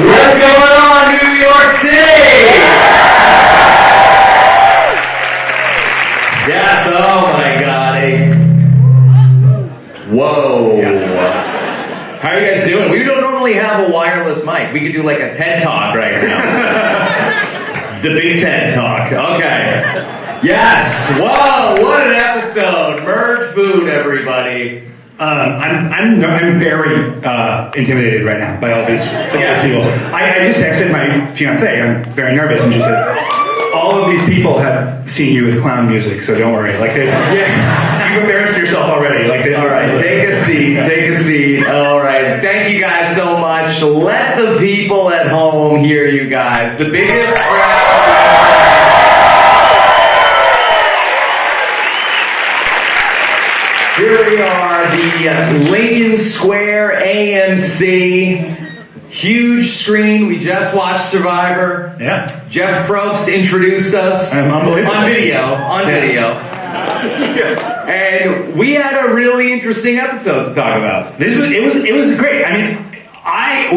What's going on, New York City? Yes, oh my God. Whoa. How are you guys doing? We don't normally have a wireless mic. We could do like a TED Talk right now. The big TED Talk. Okay. Yes. Whoa, what an episode. Merge food, everybody. I'm very intimidated right now by all these people. I just texted my fiance. I'm very nervous, and she said, "All of these people have seen you with clown music, so don't worry. Like, you've embarrassed yourself already. Like, all right, take a seat. Take a seat. All right, thank you guys so much. Let the people at home hear you guys. The biggest crowd." Here we are, the Lincoln Square AMC. Huge screen. We just watched Survivor. Yeah. Jeff Probst introduced us. Unbelievable. On video. And we had a really interesting episode to talk about. It was great. I mean,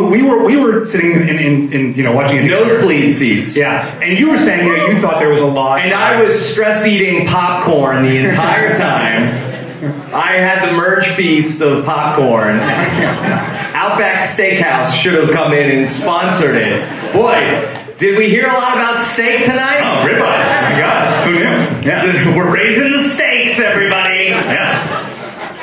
we were sitting in watching it. Nosebleed seats. Yeah. And you were saying you thought there was a lot. And I was stress eating popcorn the entire time. I had the merge feast of popcorn. Outback Steakhouse should have come in and sponsored it. Boy, did we hear a lot about steak tonight? Oh, ribeyes. Oh my God. Who knew? Yeah. We're raising the stakes, everybody. Yeah.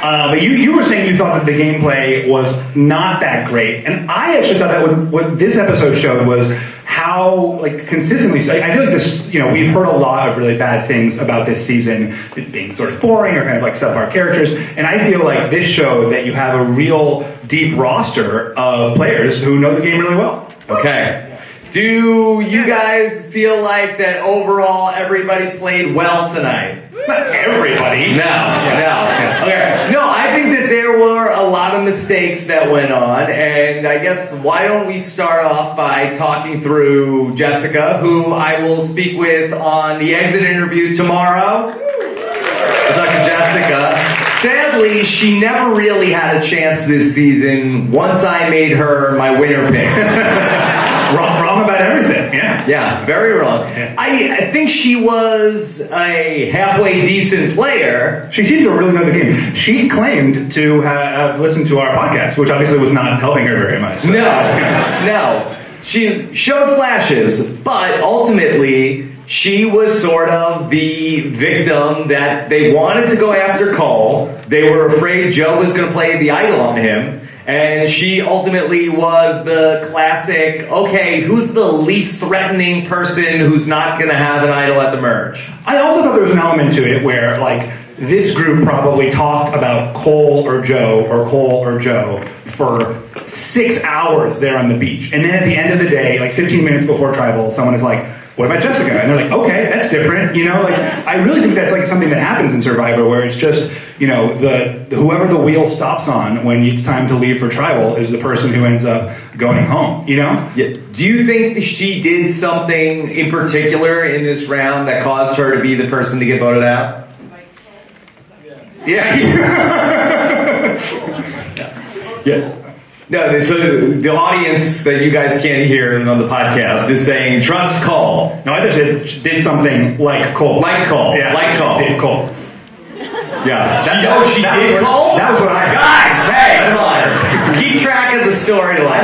But you were saying you thought that the gameplay was not that great. And I actually thought that what this episode showed was how consistently, I feel like this, we've heard a lot of really bad things about this season, it being sort of boring or kind of like subpar characters, and I feel like this showed that you have a real deep roster of players who know the game really well. Okay. Do you guys feel like that overall everybody played well tonight? Not everybody. No. Okay. No, I think that there were a lot of mistakes that went on, and I guess why don't we start off by talking through Jessica, who I will speak with on the exit interview tomorrow. Dr. Jessica. Sadly, she never really had a chance this season once I made her my winner pick. Wrong about everything. Yeah, very wrong. Yeah. I think she was a halfway decent player. She seemed to really know the game. She claimed to have listened to our podcast, which obviously was not helping her very much. So. No. She showed flashes, but ultimately she was sort of the victim that they wanted to go after Cole. They were afraid Joe was going to play the idol on him. And she ultimately was the classic, okay, who's the least threatening person who's not going to have an idol at the merge? I also thought there was an element to it where, this group probably talked about Cole or Joe for 6 hours there on the beach. And then at the end of the day, 15 minutes before Tribal, someone is like, what about Jessica? And they're like, okay, that's different. I really think that's something that happens in Survivor where it's just, whoever the wheel stops on when it's time to leave for Tribal is the person who ends up going home, Yeah. Do you think she did something in particular in this round that caused her to be the person to get voted out? Yeah. Yeah. No, so the audience that you guys can't hear on the podcast is saying, trust Cole. No, I just did something like Cole. Like Cole. Yeah. Like Cole. Did Cole. Yeah. She did Cole? That was what I... Guys, hey, come on. Keep track of the storyline.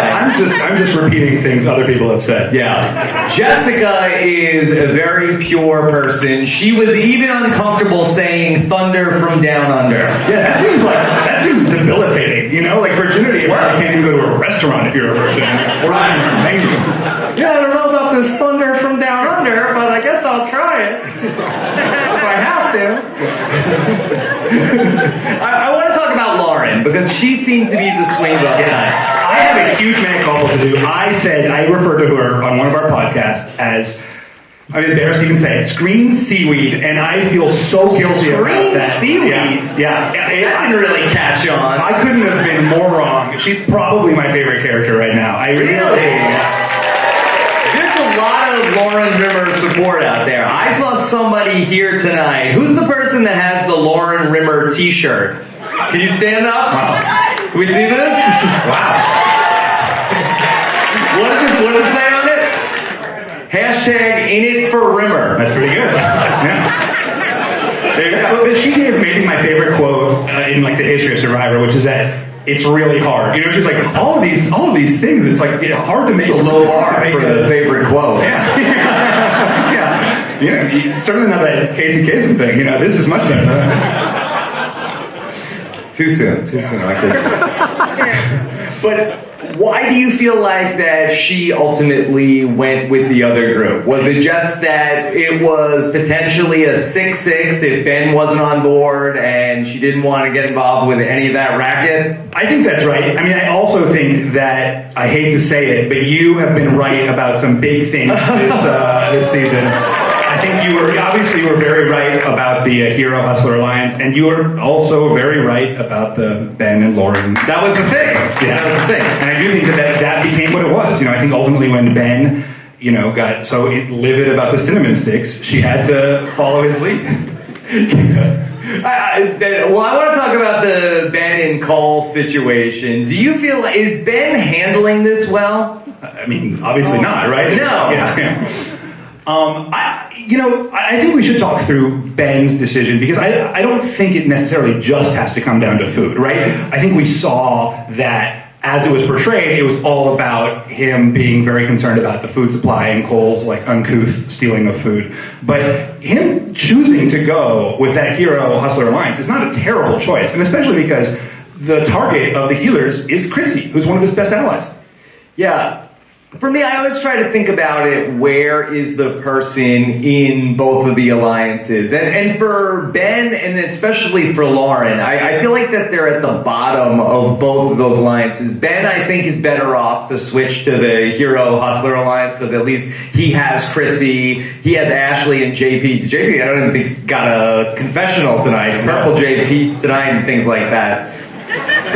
I'm just repeating things other people have said. Yeah. Jessica is a very pure person. She was even uncomfortable saying thunder from down under. Yeah, that seems debilitating. Virginity, you can't even go to a restaurant if you're a virgin. Right. Yeah, I don't know about this thunder from down under, but I guess I'll try it. If I have to. I want to talk about Lauren, because she seemed to be the swing vote tonight. I have a huge mea culpa to do. I referred to her on one of our podcasts as, I'm embarrassed to even say it, screen seaweed, and I feel so guilty about that. Screen seaweed? Yeah. That didn't really catch on. I couldn't have been more wrong. She's probably my favorite character right now. Really? There's a lot of Lauren Rimmer support out there. I saw somebody here tonight. Who's the person that has the Lauren Rimmer t-shirt? Can you stand up? Wow. Can we see this? Wow. What does it for Rimmer. That's pretty good. Yeah. But she gave maybe my favorite quote in like the history of Survivor, which is that it's really hard. You know, she's like all of these things. It's like hard to make. It's a low bar for the favorite quote. Yeah. Yeah. You know, certainly not that Casey Kasem thing. You know, this is much better. Too soon. Like this. But why do you feel like that she ultimately went with the other group? Was it just that it was potentially a 6-6 if Ben wasn't on board and she didn't want to get involved with any of that racket? I think that's right. I mean, I also think that, I hate to say it, but you have been right about some big things this season. I think you were very right about the Hero Hustler Alliance, and you were also very right about the Ben and Lauren. That was the thing. Yeah, that was the thing. And I do think that became what it was. You know, I think ultimately when Ben, you know, got so livid about the cinnamon sticks, she had to follow his lead. Well, I want to talk about the Ben and Cole situation. Do you feel, is Ben handling this well? I mean, obviously not, right? No. Yeah. I think we should talk through Ben's decision because I don't think it necessarily just has to come down to food, right? I think we saw that as it was portrayed, it was all about him being very concerned about the food supply and Cole's like uncouth stealing of food. But him choosing to go with that Hero Hustler Alliance is not a terrible choice, and especially because the target of the healers is Chrissy, who's one of his best allies. Yeah. For me, I always try to think about it, where is the person in both of the alliances? And for Ben, and especially for Lauren, I feel like that they're at the bottom of both of those alliances. Ben, I think, is better off to switch to the Hero Hustler Alliance, because at least he has Chrissy, he has Ashley and JP. JP, I don't even think he's got a confessional tonight. Purple JP's tonight and things like that.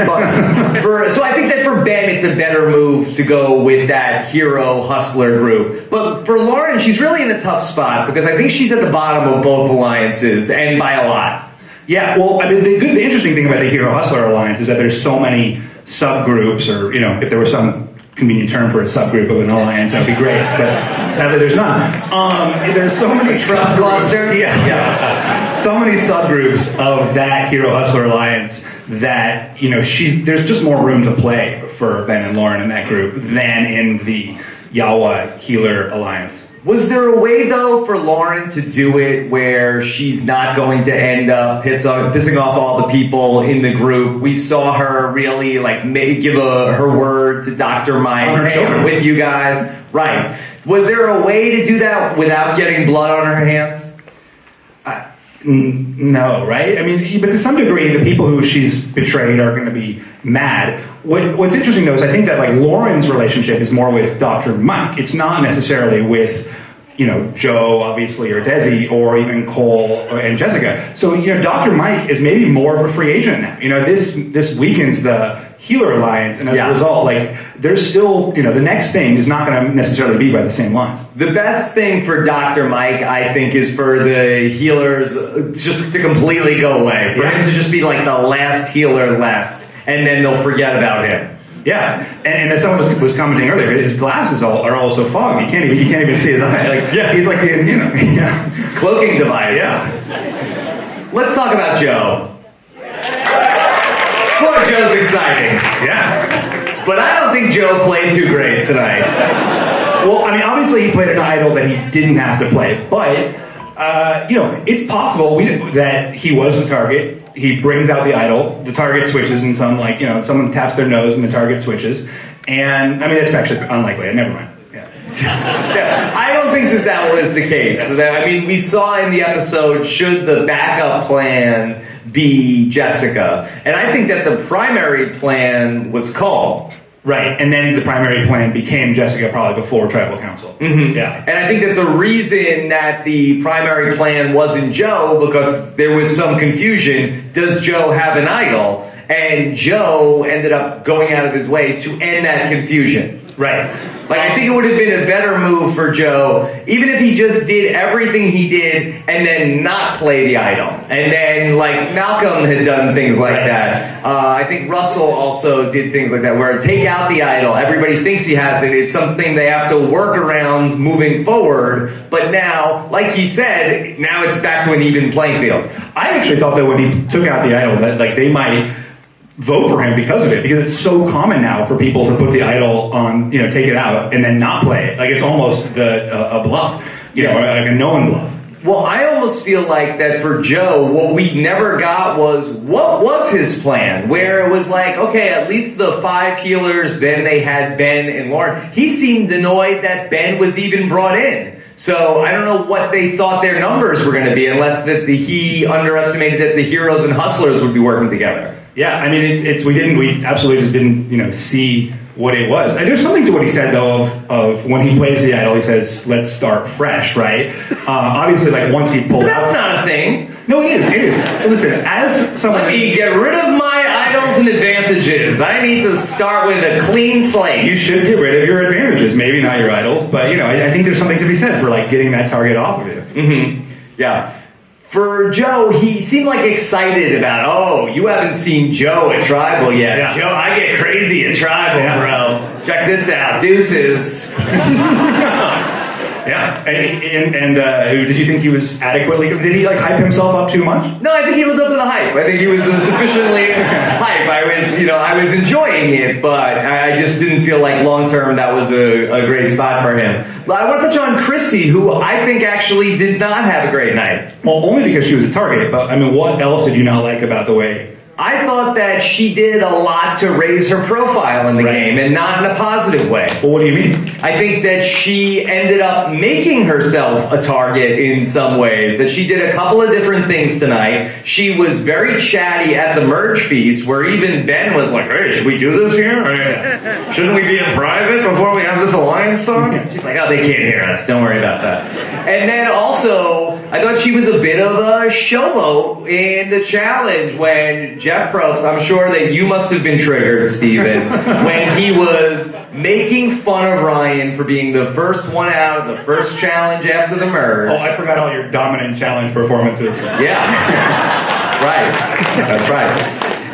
So I think that for Ben, it's a better move to go with that Hero Hustler group. But for Lauren, she's really in a tough spot because I think she's at the bottom of both alliances, and by a lot. Yeah, well, I mean, the interesting thing about the Hero Hustler Alliance is that there's so many subgroups, or, you know, if there was some convenient term for a subgroup of an alliance, that would be great, but sadly there's none. There's so many trust cluster. Yeah. So many subgroups of that Hero Hustler Alliance that, you know, there's just more room to play for Ben and Lauren in that group than in the Yawa Healer Alliance. Was there a way, though, for Lauren to do it where she's not going to end up pissing off all the people in the group? We saw her really give her word to Dr. Mike, hey, I'm with you guys. Right. Was there a way to do that without getting blood on her hands? No, right? I mean, but to some degree, the people who she's betrayed are going to be mad. What's interesting, though, is I think that like Lauren's relationship is more with Dr. Mike. It's not necessarily with, you know, Joe, obviously, or Desi, or even Cole and Jessica. So, you know, Dr. Mike is maybe more of a free agent now. You know, this weakens the Healer Alliance, and as a result, like, there's still, you know, the next thing is not going to necessarily be by the same lines. The best thing for Dr. Mike, I think, is for the healers just to completely go away. For him to just be like the last healer left, and then they'll forget about him. Yeah, and as someone was commenting earlier, his glasses are all so fogged. You can't even see his eye. Like, he's like in, you know, cloaking device. Yeah. Let's talk about Joe. Poor Joe's exciting. Yeah. But I don't think Joe played too great tonight. Well, I mean, obviously he played an idol that he didn't have to play, but you know, it's possible that he was the target. He brings out the idol, the target switches, and someone taps their nose and the target switches. And I mean, that's actually unlikely. Never mind. Yeah, I don't think that was the case. I mean, we saw in the episode, should the backup plan be Jessica? And I think that the primary plan was Cole. Right, and then the primary plan became Jessica probably before Tribal Council. Mm-hmm. Yeah, and I think that the reason that the primary plan wasn't Joe, because there was some confusion, does Joe have an idol? and Joe ended up going out of his way to end that confusion. Right. Like, I think it would have been a better move for Joe, even if he just did everything he did and then not play the idol. And then, like, Malcolm had done things like that. I think Russell also did things like that, where take out the idol. Everybody thinks he has it. It's something they have to work around moving forward. But now, like he said, now it's back to an even playing field. I actually thought that when he took out the idol, that like they might vote for him because of it, because it's so common now for people to put the idol on, take it out and then not play it. Like it's almost a bluff, like a known bluff. Well, I almost feel like that for Joe, what we never got was what was his plan, where it was like, okay, at least the 5 healers, then they had Ben and Lauren. He seemed annoyed that Ben was even brought in. So I don't know what they thought their numbers were going to be, unless that he underestimated that the heroes and hustlers would be working together. Yeah, I mean, we absolutely just didn't, see what it was. And there's something to what he said, though, of when he plays the idol, he says, let's start fresh, right? Obviously, like, once he pulled out... That's not a thing. No, it is. Listen, as someone... Let me get rid of my idols and advantages. I need to start with a clean slate. You should get rid of your advantages. Maybe not your idols, but, I think there's something to be said for, like, getting that target off of you. Mm-hmm. Yeah. For Joe, he seemed like excited about, you haven't seen Joe at Tribal yet. Yeah. Joe, I get crazy at Tribal, bro. Check this out. Deuces. Yeah. And did you think he was adequately... Did he, hype himself up too much? No, I think he lived up to the hype. I think he was sufficiently hype. I was enjoying it, but I just didn't feel like long-term that was a great spot for him. I want to touch on Chrissy, who I think actually did not have a great night. Well, only because she was a target, but, what else did you not like about the way... I thought that she did a lot to raise her profile in the game, and not in a positive way. Well, what do you mean? I think that she ended up making herself a target in some ways, that she did a couple of different things tonight. She was very chatty at the merge feast, where even Ben was like, hey, should we do this here? Shouldn't we be in private before we have this alliance talk? She's like, they can't hear us. Don't worry about that. And then also, I thought she was a bit of a showboat in the challenge when Jeff Probst, I'm sure that you must have been triggered, Steven, when he was making fun of Ryan for being the first one out of the first challenge after the merge. Oh, I forgot all your dominant challenge performances. Yeah, that's right.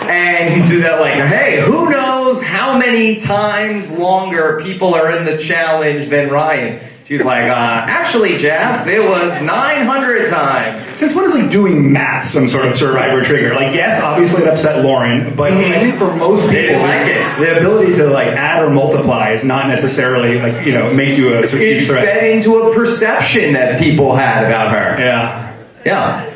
And they're like, hey, who knows how many times longer people are in the challenge than Ryan? She's like, actually, Jeff, it was 900 times. Since when is doing math some sort of survivor trigger? Yes, obviously it upset Lauren, but I think for most people, the ability to add or multiply is not necessarily make you a huge threat. It's fed into a perception that people had about her. Yeah.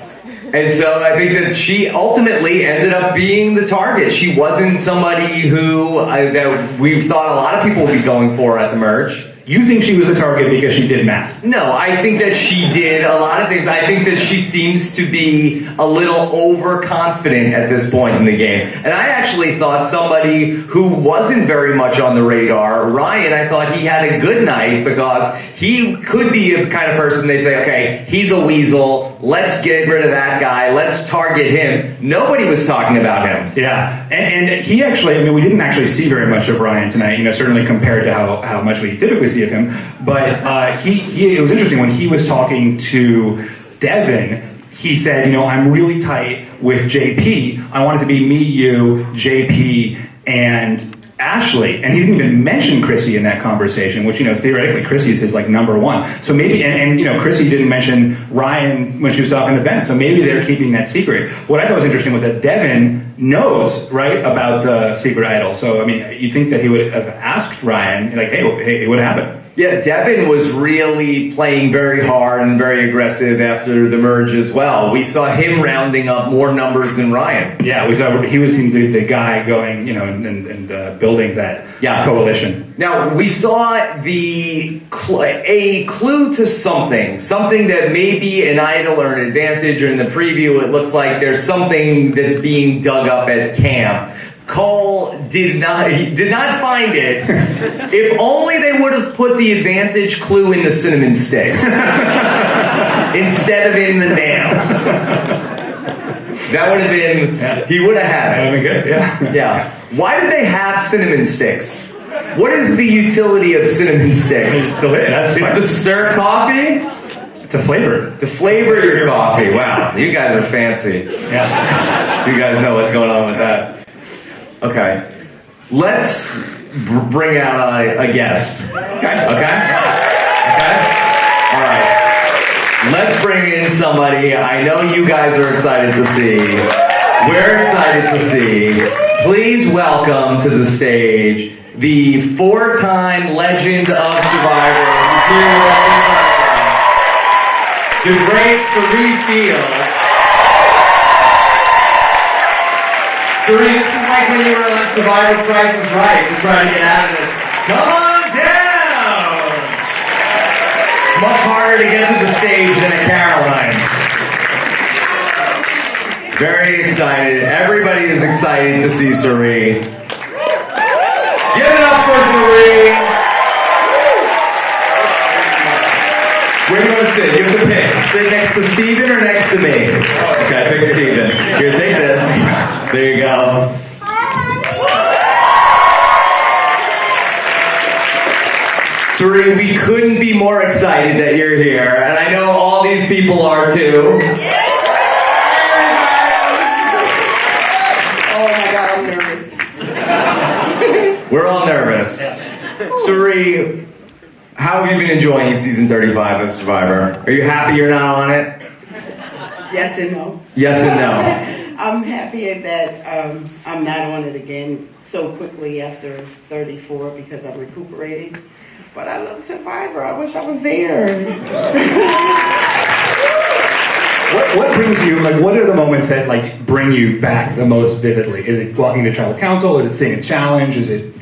And so I think that she ultimately ended up being the target. She wasn't somebody who that we thought a lot of people would be going for at the merge. You think she was a target because she did math? No, I think that she did a lot of things. I think that she seems to be a little overconfident at this point in the game. And I actually thought somebody who wasn't very much on the radar, Ryan, I thought he had a good night because he could be a kind of person they say, okay, he's a weasel, let's get rid of that guy, let's target him. Nobody was talking about him. Yeah, and he actually, we didn't actually see very much of Ryan tonight, certainly compared to how much we typically see of him, but it was interesting when he was talking to Devin. He said, I'm really tight with JP. I want it to be me, you, JP, and Ashley. And he didn't even mention Chrissy in that conversation, which, theoretically Chrissy is his number one. So maybe, and Chrissy didn't mention Ryan when she was talking to Ben. So maybe they're keeping that secret. What I thought was interesting was that Devin knows, right, about the secret idol. So, you'd think that he would have asked Ryan, hey, what happened? Yeah, Devin was really playing very hard and very aggressive after the merge as well. We saw him rounding up more numbers than Ryan. Yeah, we saw he was the guy going, and building that coalition. Now, we saw a clue to something that may be an idol or an advantage, or in the preview it looks like there's something that's being dug up at camp. Cole did not find it. If only they would have put the advantage clue in the cinnamon sticks instead of in the nails. That would have been, he would have had That it. would be good, yeah. Yeah. Why did they have cinnamon sticks? What is the utility of cinnamon sticks? It's delicious. It's to stir coffee? To flavor. To flavor your coffee. Wow, you guys are fancy. Yeah. You guys know what's going on with that. Okay. Let's bring out a guest. Okay? All right. Let's bring in somebody I know you guys are excited to see. We're excited to see. Please welcome to the stage the 4-time legend of Survivor, the great Cirie Fields. Cirie, this is like when you were on Survivor Price is Right to try to get out of this. Come on down! Much harder to get to the stage than at Caroline's. Very excited. Everybody is excited to see Cirie. Give it up for Cirie. Where do you want to sit? You have to pick. Sit next to Steven or next to me? Okay, pick Steven. Here, take this. There you go. Cirie, we couldn't be more excited that you're here, and I know all these people are too. Oh my God, I'm nervous. We're all nervous. Cirie, how have you been enjoying season 35 of Survivor? Are you happy you're not on it? Yes and no. Yes and no. I'm happy that I'm not on it again so quickly after 34 because I'm recuperating. But I love Survivor. I wish I was there. What brings you, like, what are the moments that, like, bring you back the most vividly? Is it walking to tribal council? Is it seeing a challenge? Is it...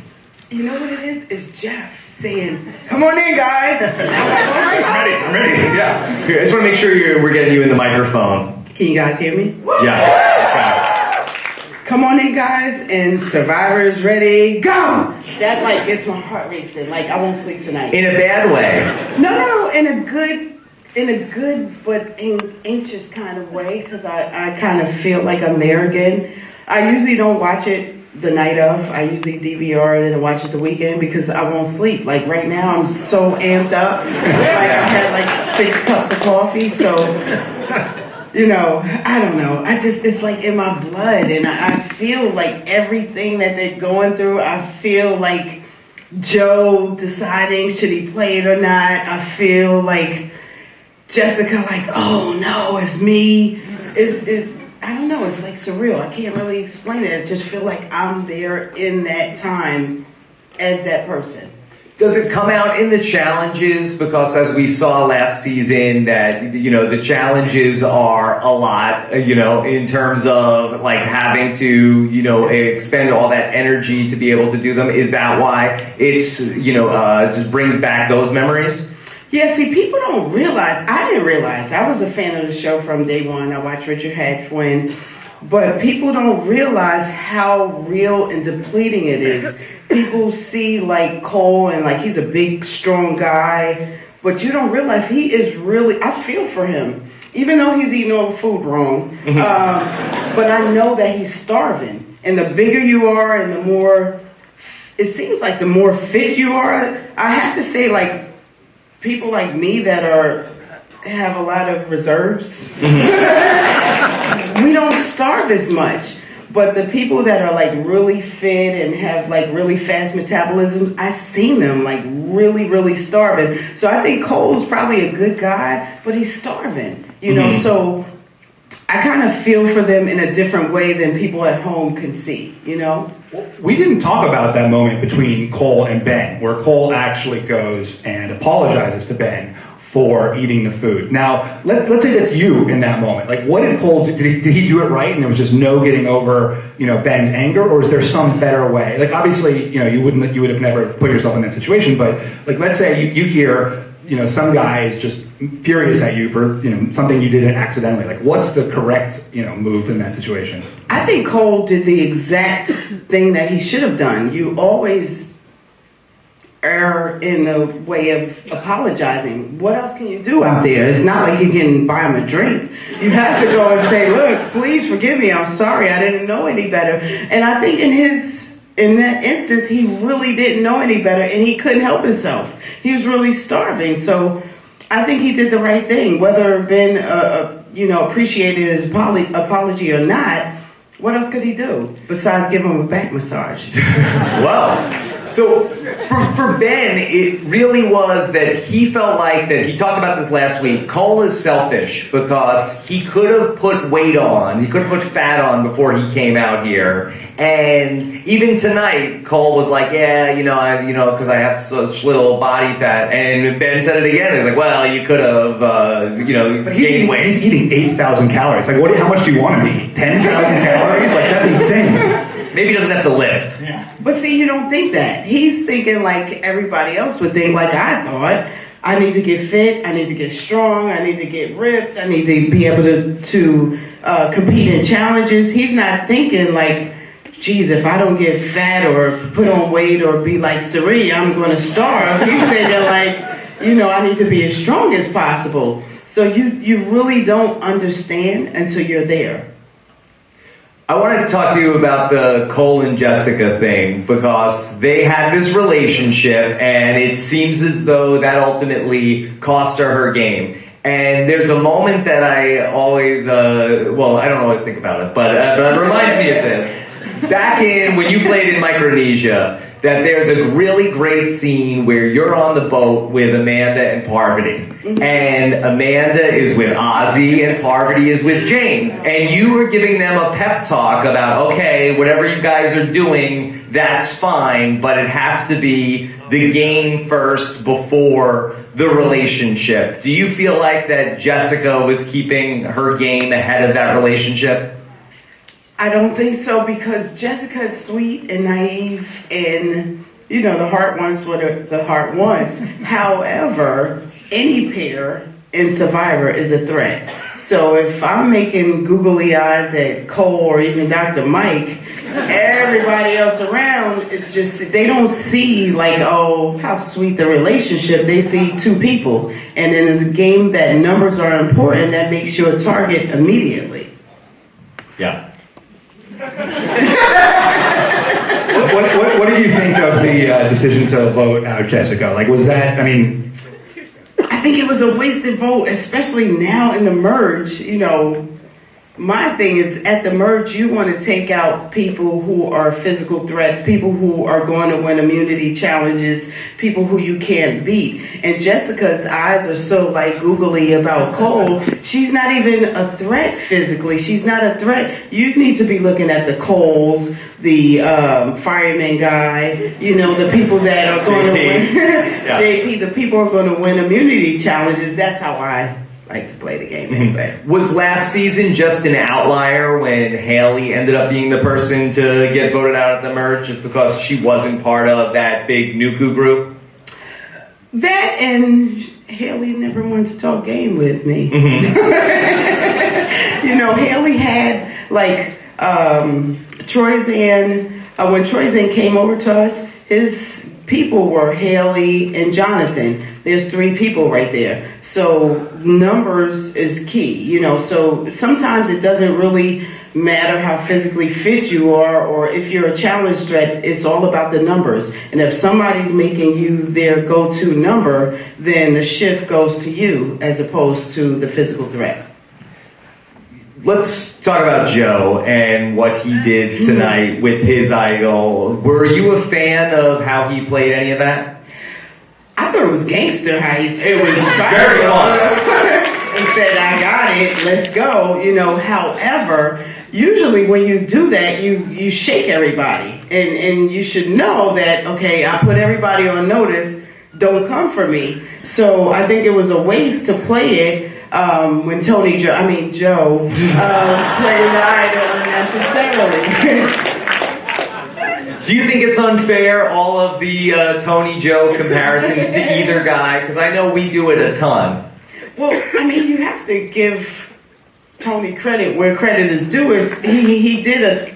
You know what it is? It's Jeff saying, "Come on in, guys." I'm like, oh my God. I'm ready, yeah. Here, I just want to make sure we're getting you in the microphone. Can you guys hear me? Yeah. Come on in, guys, and Survivor is ready. Go! That, like, gets my heart racing. Like, I won't sleep tonight. In a bad way. No, in a good but anxious kind of way, because I kind of feel like I'm there again. I usually don't watch it the night of. I usually DVR it and watch it the weekend because I won't sleep. Like right now, I'm so amped up. Like I had like 6 cups of coffee, so you know, I don't know. It's like in my blood, and I feel like everything that they're going through. I feel like Joe deciding should he play it or not. I feel like Jessica, like, oh no, it's me. It's I don't know. It's like surreal. I can't really explain it. I just feel like I'm there in that time as that person. Does it come out in the challenges? Because as we saw last season, that, you know, the challenges are a lot, you know, in terms of like having to, you know, expend all that energy to be able to do them. Is that why it's, you know, just brings back those memories? Yeah, see, people don't realize, I didn't realize, I was a fan of the show from day one. I watched Richard Hatch win, but people don't realize how real and depleting it is. People see like Cole and like he's a big, strong guy, but you don't realize he is really, I feel for him, even though he's eating all the food wrong. But I know that he's starving. And the bigger you are and the more, it seems like the more fit you are, I have to say, like, people like me that have a lot of reserves, we don't starve as much. But the people that are like really fit and have like really fast metabolism, I've seen them like really, really starving. So I think Cole's probably a good guy, but he's starving, you know? So I kind of feel for them in a different way than people at home can see, you know? We didn't talk about that moment between Cole and Ben, where Cole actually goes and apologizes to Ben for eating the food. Now, let's say that's you in that moment. Like, what did Cole do? Did he do it right and there was just no getting over, you know, Ben's anger, or is there some better way? Like, obviously, you know, you would have never put yourself in that situation, but like, let's say you hear, you know, some guy is just furious at you for, you know, something you did accidentally. Like, what's the correct, you know, move in that situation? I think Cole did the exact thing that he should have done. You always err in the way of apologizing. What else can you do out there? It's not like you can buy him a drink. You have to go and say, look, please forgive me. I'm sorry. I didn't know any better. And I think in that instance, he really didn't know any better and he couldn't help himself. He was really starving. So I think he did the right thing, whether Ben, appreciated his apology or not. What else could he do besides give him a back massage? Wow. So for Ben, it really was that he felt like that he talked about this last week. Cole is selfish because he could have put weight on, he could have put fat on before he came out here. And even tonight, Cole was like, yeah, because I have such little body fat. And Ben said it again. He's like, well, you could have, But gained weight. he's eating 8,000 calories. Like, how much do you want to eat? 10,000 calories? Like, that's insane. Maybe he doesn't have to lift. Yeah. But see, you don't think that. He's thinking like everybody else would think, like I thought. I need to get fit. I need to get strong. I need to get ripped. I need to be able to compete in challenges. He's not thinking like, geez, if I don't get fat or put on weight or be like Cirie, I'm going to starve. He's thinking like, I need to be as strong as possible. So you really don't understand until you're there. I want to talk to you about the Cole and Jessica thing because they had this relationship and it seems as though that ultimately cost her game. And there's a moment that I always, I don't always think about it, but it reminds me of this. Back when you played in Micronesia, that there's a really great scene where you're on the boat with Amanda and Parvati. And Amanda is with Ozzy and Parvati is with James. And you were giving them a pep talk about, okay, whatever you guys are doing, that's fine, but it has to be the game first before the relationship. Do you feel like that Jessica was keeping her game ahead of that relationship? I don't think so because Jessica is sweet and naive and, the heart wants what the heart wants. However, any pair in Survivor is a threat. So if I'm making googly eyes at Cole or even Dr. Mike, everybody else around is just, they don't see like, oh, how sweet the relationship. They see two people. And in a game that numbers are important, that makes you a target immediately. Yeah. What did you think of the decision to vote out Jessica? Like, was that, I think it was a wasted vote, especially now in the merge. My thing is at the merge, you want to take out people who are physical threats, people who are going to win immunity challenges, people who you can't beat. And Jessica's eyes are so like googly about Cole. She's not even a threat physically. She's not a threat. You need to be looking at the Coles, the fireman guy, the people that are going to win. Yeah. JP, the people who are going to win immunity challenges. That's how I like to play the game anyway. Was last season just an outlier when Haley ended up being the person to get voted out at the merge just because she wasn't part of that big Nuku group? That and Haley never wanted to talk game with me. Haley had like Troyzan, when Troyzan came over to us, his people were Haley and Jonathan. There's 3 people right there. So numbers is key, so sometimes it doesn't really matter how physically fit you are or if you're a challenge threat, it's all about the numbers. And if somebody's making you their go-to number, then the shift goes to you as opposed to the physical threat. Let's talk about Joe and what he did tonight with his idol. Were you a fan of how he played any of that? I thought it was gangster how he said It was very fun. He said, I got it, let's go. However, usually when you do that, you shake everybody. And you should know that, okay, I put everybody on notice, don't come for me. So I think it was a waste to play it when Joe played the idol unnecessarily. Do you think it's unfair, all of the Tony Joe comparisons to either guy? Because I know we do it a ton. Well, you have to give Tony credit where credit is due. He did a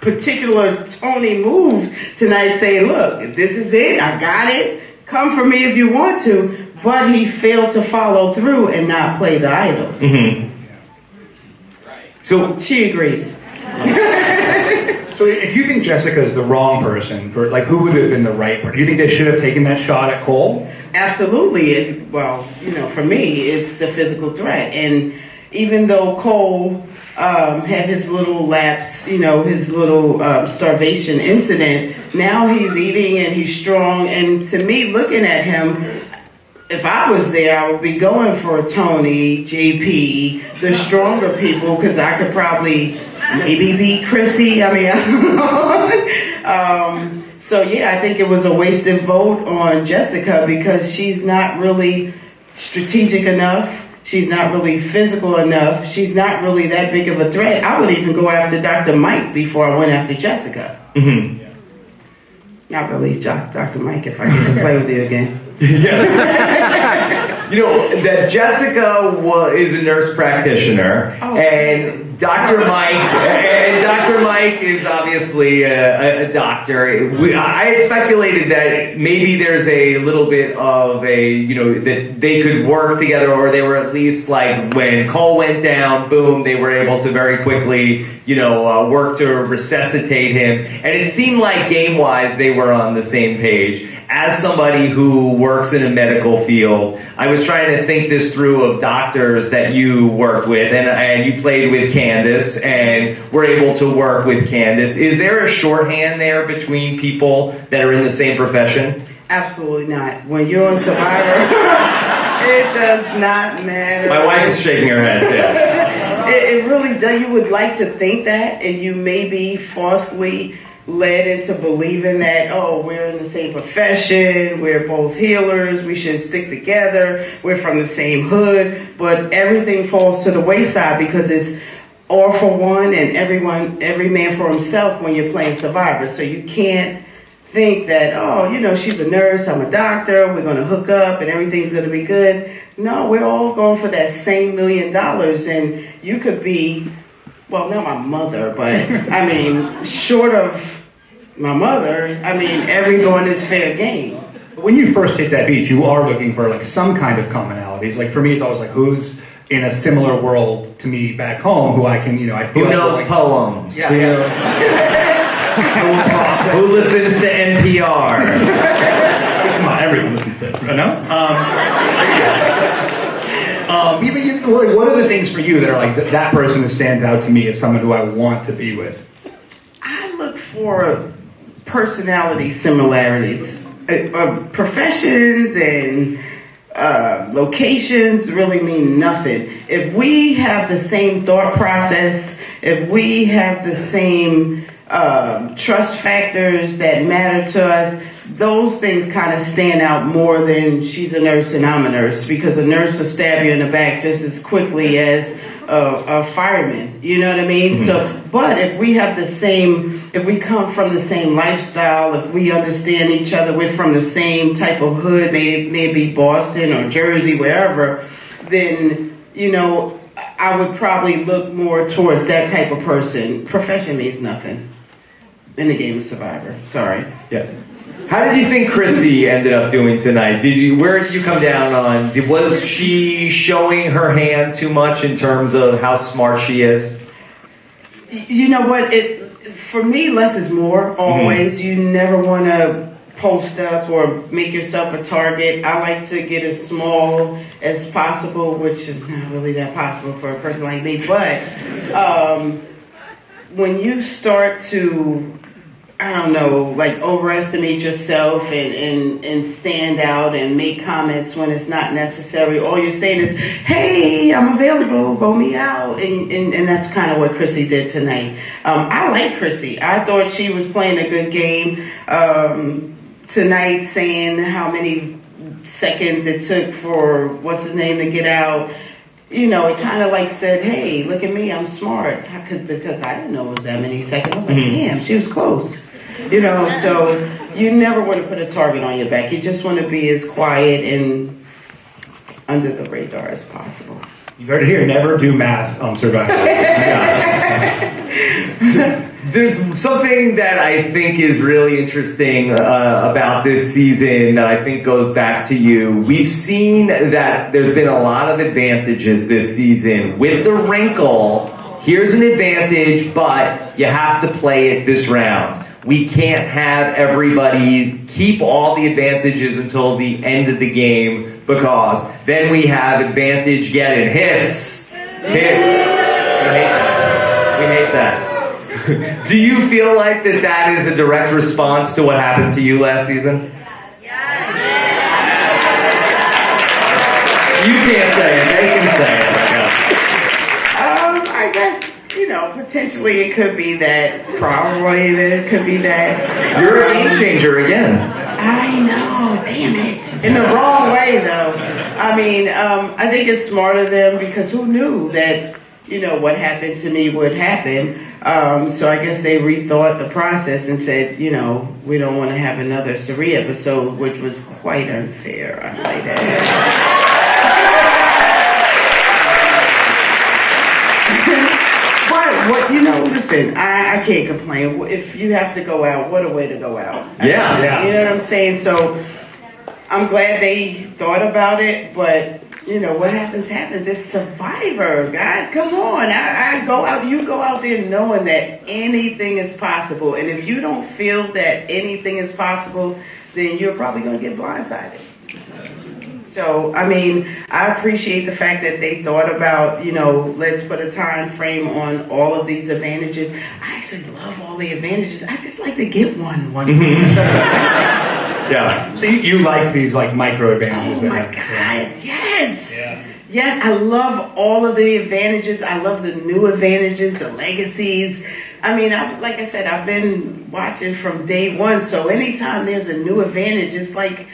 particular Tony moves tonight, saying, "Look, this is it. I got it. Come for me if you want to." But he failed to follow through and not play the idol. Mm-hmm. So she agrees. So if you think Jessica is the wrong person for, like, who would have been the right person? Do you think they should have taken that shot at Cole? Absolutely. Well, for me, it's the physical threat. And even though Cole had his little lapse, his little starvation incident, now he's eating and he's strong. And to me, looking at him, if I was there, I would be going for Tony, JP, the stronger people, because I could probably maybe beat Chrissy. I don't know. So yeah, I think it was a wasted vote on Jessica because she's not really strategic enough. She's not really physical enough. She's not really that big of a threat. I would even go after Dr. Mike before I went after Jessica. Mm-hmm. Not really Dr. Mike if I get to play with you again. That Jessica is a nurse practitioner, and Dr. Mike is obviously a doctor. I had speculated that maybe there's a little bit of that they could work together, or they were at least like when Cole went down, boom, they were able to very quickly, work to resuscitate him. And it seemed like game-wise they were on the same page. As somebody who works in a medical field, I was trying to think this through of doctors that you worked with, and you played with Candace and were able to work with Candace. Is there a shorthand there between people that are in the same profession? Absolutely not. When you're on Survivor, it does not matter. My wife is shaking her head, too. It really does. You would like to think that, and you may be falsely led into believing that, we're in the same profession, we're both healers, we should stick together, we're from the same hood, but everything falls to the wayside because it's all for one and every man for himself when you're playing Survivor. So you can't think that, she's a nurse, I'm a doctor, we're going to hook up and everything's going to be good. No, we're all going for that same $1 million, and you could be, well, not my mother, but short of my mother, every going is fair game. When you first hit that beach, you are looking for like some kind of commonalities. Like for me, it's always like who's in a similar world to me back home, who I can, I feel who knows like, poems? Yeah. Who listens to NPR? Come on, everyone listens to it. No? What are the things for you that are like that person that stands out to me as someone who I want to be with? I look for personality similarities. Professions and locations really mean nothing. If we have the same thought process, if we have the same trust factors that matter to us, those things kind of stand out more than she's a nurse and I'm a nurse, because a nurse will stab you in the back just as quickly as a fireman. You know what I mean? Mm-hmm. So, but if we have if we come from the same lifestyle, if we understand each other, we're from the same type of hood, maybe Boston or Jersey, wherever, then, I would probably look more towards that type of person. Profession means nothing in the game of Survivor. Sorry. Yeah. How did you think Chrissy ended up doing tonight? Where did you come down on? Was she showing her hand too much in terms of how smart she is? You know what? For me, less is more, always. Mm-hmm. You never want to post up or make yourself a target. I like to get as small as possible, which is not really that possible for a person like me. But when you start to, overestimate yourself and stand out and make comments when it's not necessary. All you're saying is, hey, I'm available, vote me out. And that's kind of what Chrissy did tonight. I like Chrissy. I thought she was playing a good game tonight, saying how many seconds it took for what's his name to get out. It kind of said, hey, look at me, I'm smart. Because I didn't know it was that many seconds. I'm like, damn, she was close. So you never want to put a target on your back. You just want to be as quiet and under the radar as possible. You heard it here, never do math on Survivor. There's something that I think is really interesting about this season that I think goes back to you. We've seen that there's been a lot of advantages this season. With the wrinkle, here's an advantage, but you have to play it this round. We can't have everybody keep all the advantages until the end of the game, because then we have advantage getting hiss. We hate that. Do you feel like that is a direct response to what happened to you last season? You can't say it. They can say it. I guess, potentially it could be that. Probably it could be that. You're a game changer again. I know, damn it. In the wrong way, though. I mean, I think it's smart of them, because who knew that, what happened to me would happen. So I guess they rethought the process and said, we don't want to have another Cirie episode, which was quite unfair. I might add. Listen, I can't complain. If you have to go out, what a way to go out. Yeah. You know what I'm saying? So I'm glad they thought about it, but what happens. It's Survivor, guys. Come on. I go out. You go out there knowing that anything is possible. And if you don't feel that anything is possible, then you're probably going to get blindsided. So, I mean, I appreciate the fact that they thought about, let's put a time frame on all of these advantages. I actually love all the advantages. I just like to get one. Yeah. So you like these micro advantages? Oh my God! Yes. Yeah. Yes, I love all of the advantages. I love the new advantages, the legacies. I mean, like I said, I've been watching from day one. So anytime there's a new advantage, it's like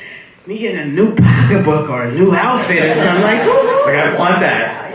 me getting a new pocketbook or a new outfit or something. Like, I want that.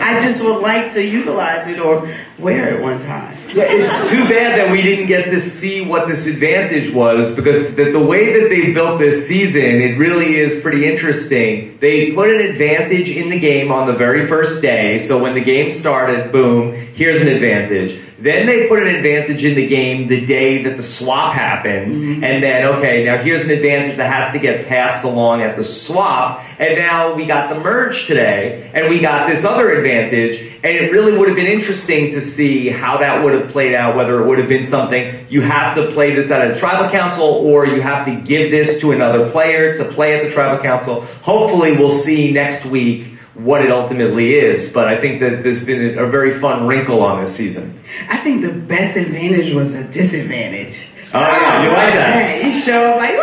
I just would like to utilize it or wear it one time. Yeah, it's too bad that we didn't get to see what this advantage was, because the way that they built this season, it really is pretty interesting. They put an advantage in the game on the very first day, so when the game started, boom, here's an advantage. Then they put an advantage in the game the day that the swap happened, and then, okay, now here's an advantage that has to get passed along at the swap, and now we got the merge today, and we got this other advantage, and it really would have been interesting to see how that would have played out, whether it would have been something, you have to play this at a tribal council, or you have to give this to another player to play at the tribal council. Hopefully we'll see next week what it ultimately is, but I think that there's been a very fun wrinkle on this season. I think the best advantage was a disadvantage. Oh yeah, you like that? You show up like, I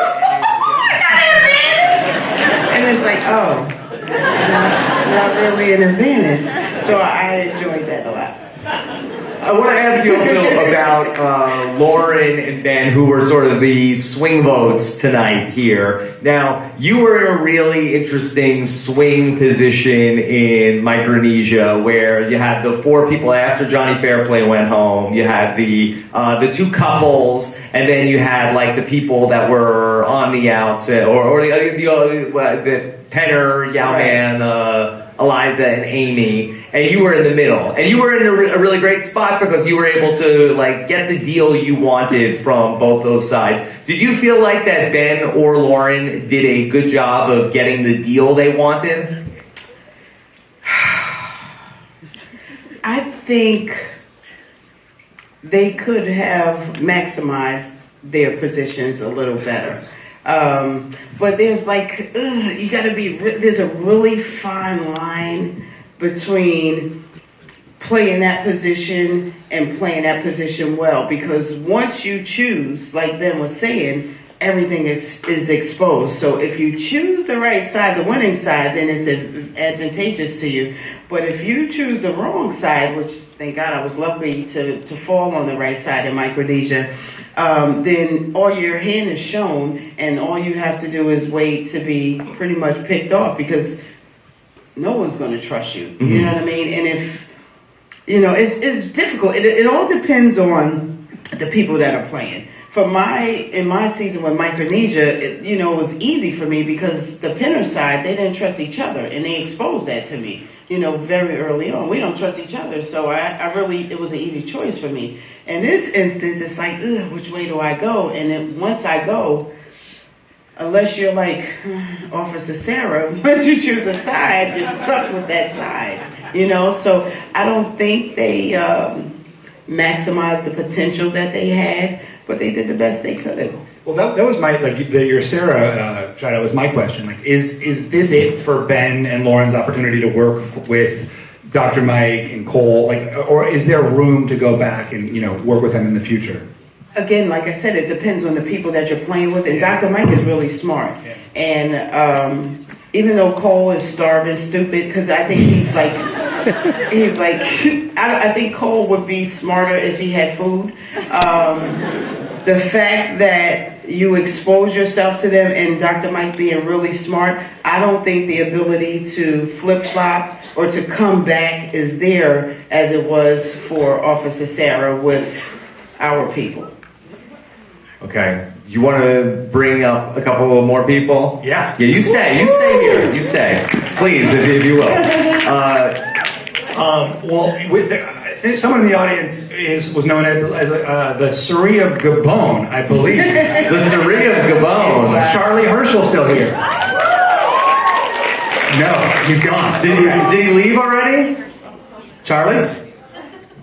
got an advantage! And it's like, not really an advantage. So I enjoyed that a lot. I want to ask you also about Lauren and Ben, who were sort of the swing votes tonight here. Now, you were in a really interesting swing position in Micronesia, where you had the 4 people after Johnny Fairplay went home. You had the 2 couples, and then you had the people that were on the outs, or the Penner, Yao-Man, Eliza, and Amy, and you were in the middle. And you were in a really great spot because you were able to get the deal you wanted from both those sides. Did you feel like that Ben or Lauren did a good job of getting the deal they wanted? I think they could have maximized their positions a little better. But there's you gotta there's a really fine line between playing that position and playing that position well, because once you choose, like Ben was saying, everything is exposed. So if you choose the right side, the winning side, then it's advantageous to you. But if you choose the wrong side, which thank God I was lucky to fall on the right side in Micronesia, then all your hand is shown, and all you have to do is wait to be pretty much picked off, because no one's going to trust you. Mm-hmm. You know what I mean? And if, it's difficult. It all depends on the people that are playing. in my season with Micronesia, it was easy for me because the Penner side, they didn't trust each other, and they exposed that to me, very early on. We don't trust each other, so it was an easy choice for me. In this instance, it's like, ugh, which way do I go? And then once I go, unless you're like Officer Sarah, once you choose a side, you're stuck with that side, So I don't think they maximized the potential that they had, but they did the best they could. Well, that was my your Sarah shout-out was my question. Like, is this it for Ben and Lauren's opportunity to work with Dr. Mike and Cole? Like, or is there room to go back and work with them in the future? Again, like I said, it depends on the people that you're playing with. And Dr. Mike is really smart. Yeah. And even though Cole is starving, stupid, because I think I think Cole would be smarter if he had food. The fact that you expose yourself to them and Dr. Mike being really smart, I don't think the ability to flip-flop or to come back is there as it was for Officer Sarah with our people. Okay. You want to bring up a couple more people? Yeah. Yeah, you stay here. You stay. Please, if you will. I think someone in the audience was known as the Cirie of Gabon, I believe. The Cirie of Gabon. Is Charlie Herschel still here? No, he's gone. Did he leave already? Charlie?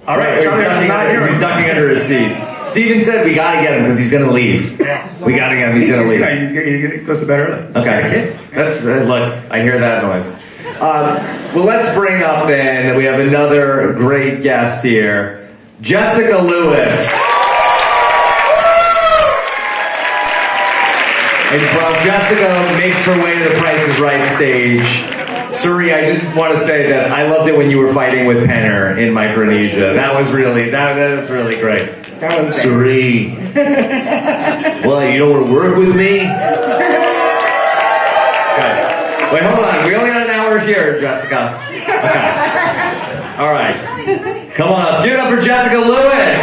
All right, Charlie's not here. He's ducking under his seat. Steven said we gotta get him because he's gonna leave. Yeah. We gotta get him. He's gonna leave. He goes to bed early. Okay. Look. I hear that noise. Well, let's bring up then. We have another great guest here, Jessica Lewis. And while Jessica makes her way to the Price is Right stage, Cirie, I just want to say that I loved it when you were fighting with Penner in Micronesia. That was really great. Cirie. Well, you don't want to work with me? Okay. Wait, hold on. We only got an hour here, Jessica. Okay. All right. Come on up. Give it up for Jessica Lewis.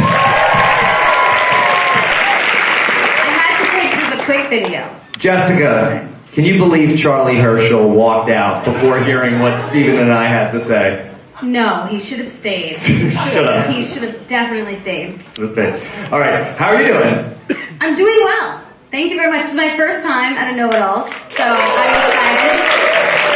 I had to take just a quick video. Jessica, can you believe Charlie Herschel walked out before hearing what Steven and I had to say? No, he should have stayed. Shut up. He should have definitely stayed. All right. How are you doing? I'm doing well. Thank you very much. This is my first time at a Know-It-Alls, so I'm excited.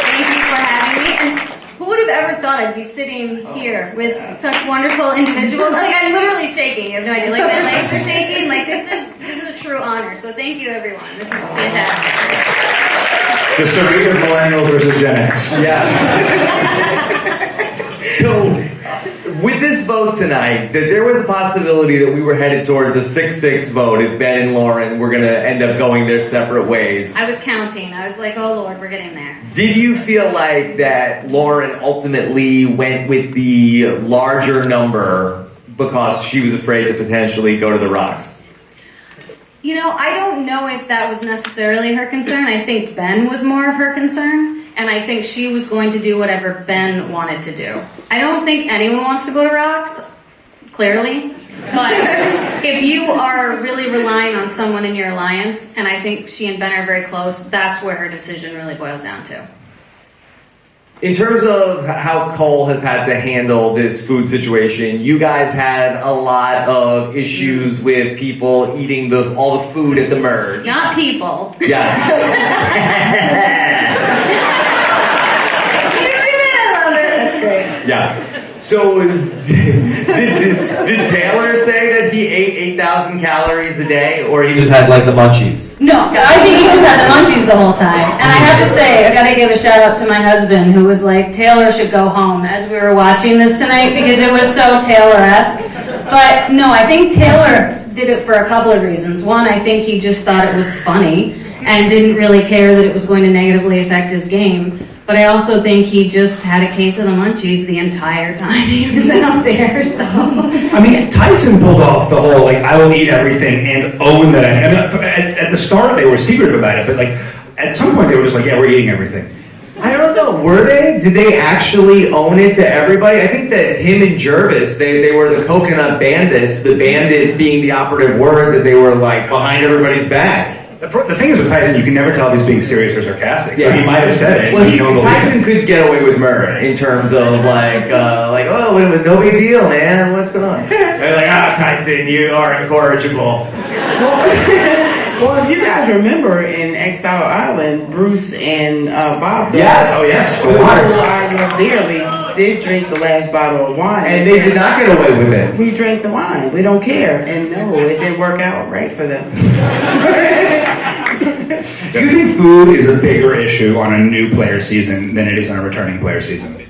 Thank you for having me. And who would have ever thought I'd be sitting here with such wonderful individuals? Like, I'm literally shaking. You have no idea. Like, my legs are shaking. Like, this is a true honor. So thank you, everyone. This is fantastic. The Cirie of Millennials versus Gen X. Yeah. So, with this vote tonight, there was a possibility that we were headed towards a 6-6 vote if Ben and Lauren were going to end up going their separate ways. I was counting. I was like, oh, Lord, we're getting there. Did you feel like that Lauren ultimately went with the larger number because she was afraid to potentially go to the rocks? I don't know if that was necessarily her concern. I think Ben was more of her concern. And I think she was going to do whatever Ben wanted to do. I don't think anyone wants to go to rocks, clearly. But if you are really relying on someone in your alliance, and I think she and Ben are very close, that's where her decision really boiled down to. In terms of how Cole has had to handle this food situation, you guys had a lot of issues with people eating all the food at the merge. Not people. Yes. Yeah. So, did Taylor say that he ate 8,000 calories a day, or he just had like the munchies? No, I think he just had the munchies the whole time. And I have to say, I gotta give a shout out to my husband, who was like, Taylor should go home as we were watching this tonight because it was so Taylor-esque. But no, I think Taylor did it for a couple of reasons. One, I think he just thought it was funny and didn't really care that it was going to negatively affect his game. But I also think he just had a case of the munchies the entire time he was out there, so... I mean, Tyson pulled off the whole, I will eat everything and own that. At the start, they were secretive about it, but, at some point, they were just like, yeah, we're eating everything. I don't know know. Were they? Did they actually own it to everybody? I think that him and Jervis, they were the coconut bandits. The bandits being the operative word, that they were like behind everybody's back. The thing is with Tyson, you can never tell if he's being serious or sarcastic. So he might have said it. Well, and you don't believe Tyson it. could get away with murder in terms of oh, it was no big deal, man. What's going on? They're like, Tyson, you are incorrigible. Well, if you guys remember in Exile Island, Bruce and Bob. Yes. Oh yes, the Who water. I love dearly, did drink the last bottle of wine. And they did not get away with it. We drank the wine. We don't care. And no, it didn't work out right for them. Do you think food is a bigger issue on a new player season than it is on a returning player season?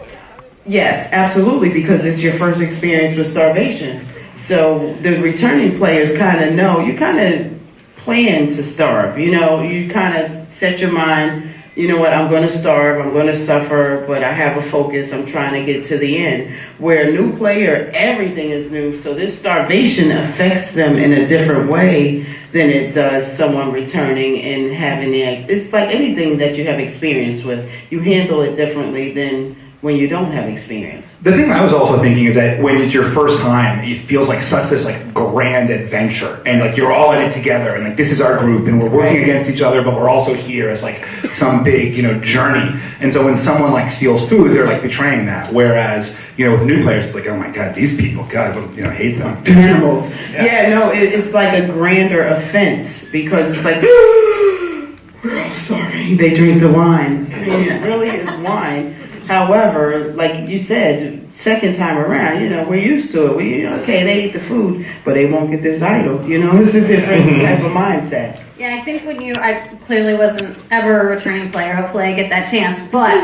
Yes, absolutely, because it's your first experience with starvation. So the returning players kind of know, you kind of plan to starve. You know, you kind of set your mind, you know what, I'm going to starve, I'm going to suffer, but I have a focus, I'm trying to get to the end. Where a new player, everything is new, so this starvation affects them in a different way than it does someone returning and having it's like anything that you have experience with. You handle it differently than when you don't have experience. The thing I was also thinking is that when it's your first time, it feels like such this like grand adventure, and like you're all in it together, and like this is our group, and we're working against each other, but we're also here as like some big, you know, journey. And so when someone like steals food, they're like betraying that. Whereas, you know, with new players, it's like, oh my god, these people, God, you know, hate them. Animals. Yeah, no, it's like a grander offense because it's like we're all starving. They drink the wine. It really is wine. However, like you said, second time around, you know, we're used to it. Okay, they eat the food, but they won't get this idol. You know, it's a different type of mindset. Yeah, I think I clearly wasn't ever a returning player. Hopefully I get that chance. But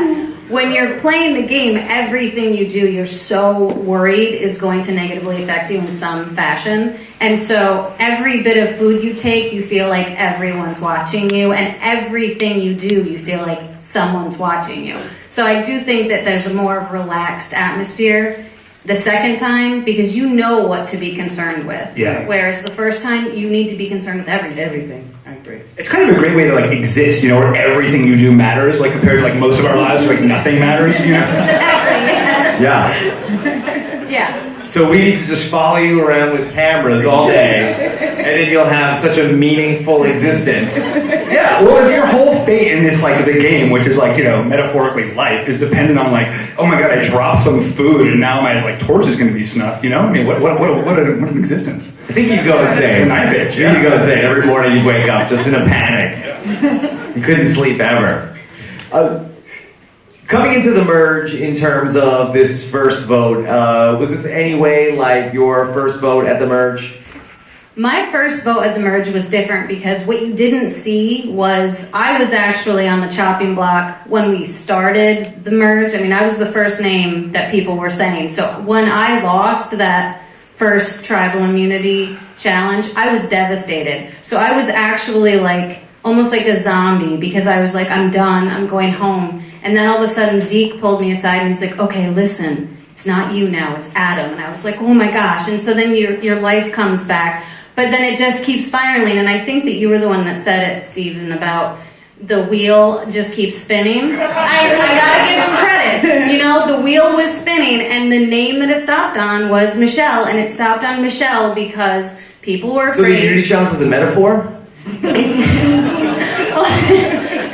when you're playing the game, everything you do, you're so worried is going to negatively affect you in some fashion. And so every bit of food you take, you feel like everyone's watching you. And everything you do, you feel like someone's watching you. So I do think that there's a more relaxed atmosphere the second time because you know what to be concerned with. Yeah. Whereas the first time, you need to be concerned with everything. Everything. I agree. It's kind of a great way to like exist, you know, where everything you do matters, like compared to like most of our lives, where like nothing matters, you know. Yeah. Yeah. So we need to just follow you around with cameras all day, and then you'll have such a meaningful existence. Yeah, well, if your whole fate in this, like, the game, which is, like, you know, metaphorically life, is dependent on, like, oh my god, I dropped some food, and now my, like, torch is going to be snuffed, you know? I mean, what an existence. I think you'd go insane. A knife itch, You'd go insane. Every morning you'd wake up just in a panic. You couldn't sleep ever. Coming into the merge in terms of this first vote, was this any way like your first vote at the merge? My first vote at the merge was different because what you didn't see was I was actually on the chopping block when we started the merge. I mean, I was the first name that people were saying. So when I lost that first tribal immunity challenge, I was devastated. So I was actually like almost like a zombie because I was like, I'm done, I'm going home. And then all of a sudden Zeke pulled me aside and he's like, okay, listen, it's not you now, it's Adam. And I was like, oh my gosh. And so then your life comes back. But then it just keeps spiraling. And I think that you were the one that said it, Stephen, about the wheel just keeps spinning. I gotta give him credit. You know, the wheel was spinning and the name that it stopped on was Michelle. And it stopped on Michelle because people were afraid. So the immunity challenge was a metaphor?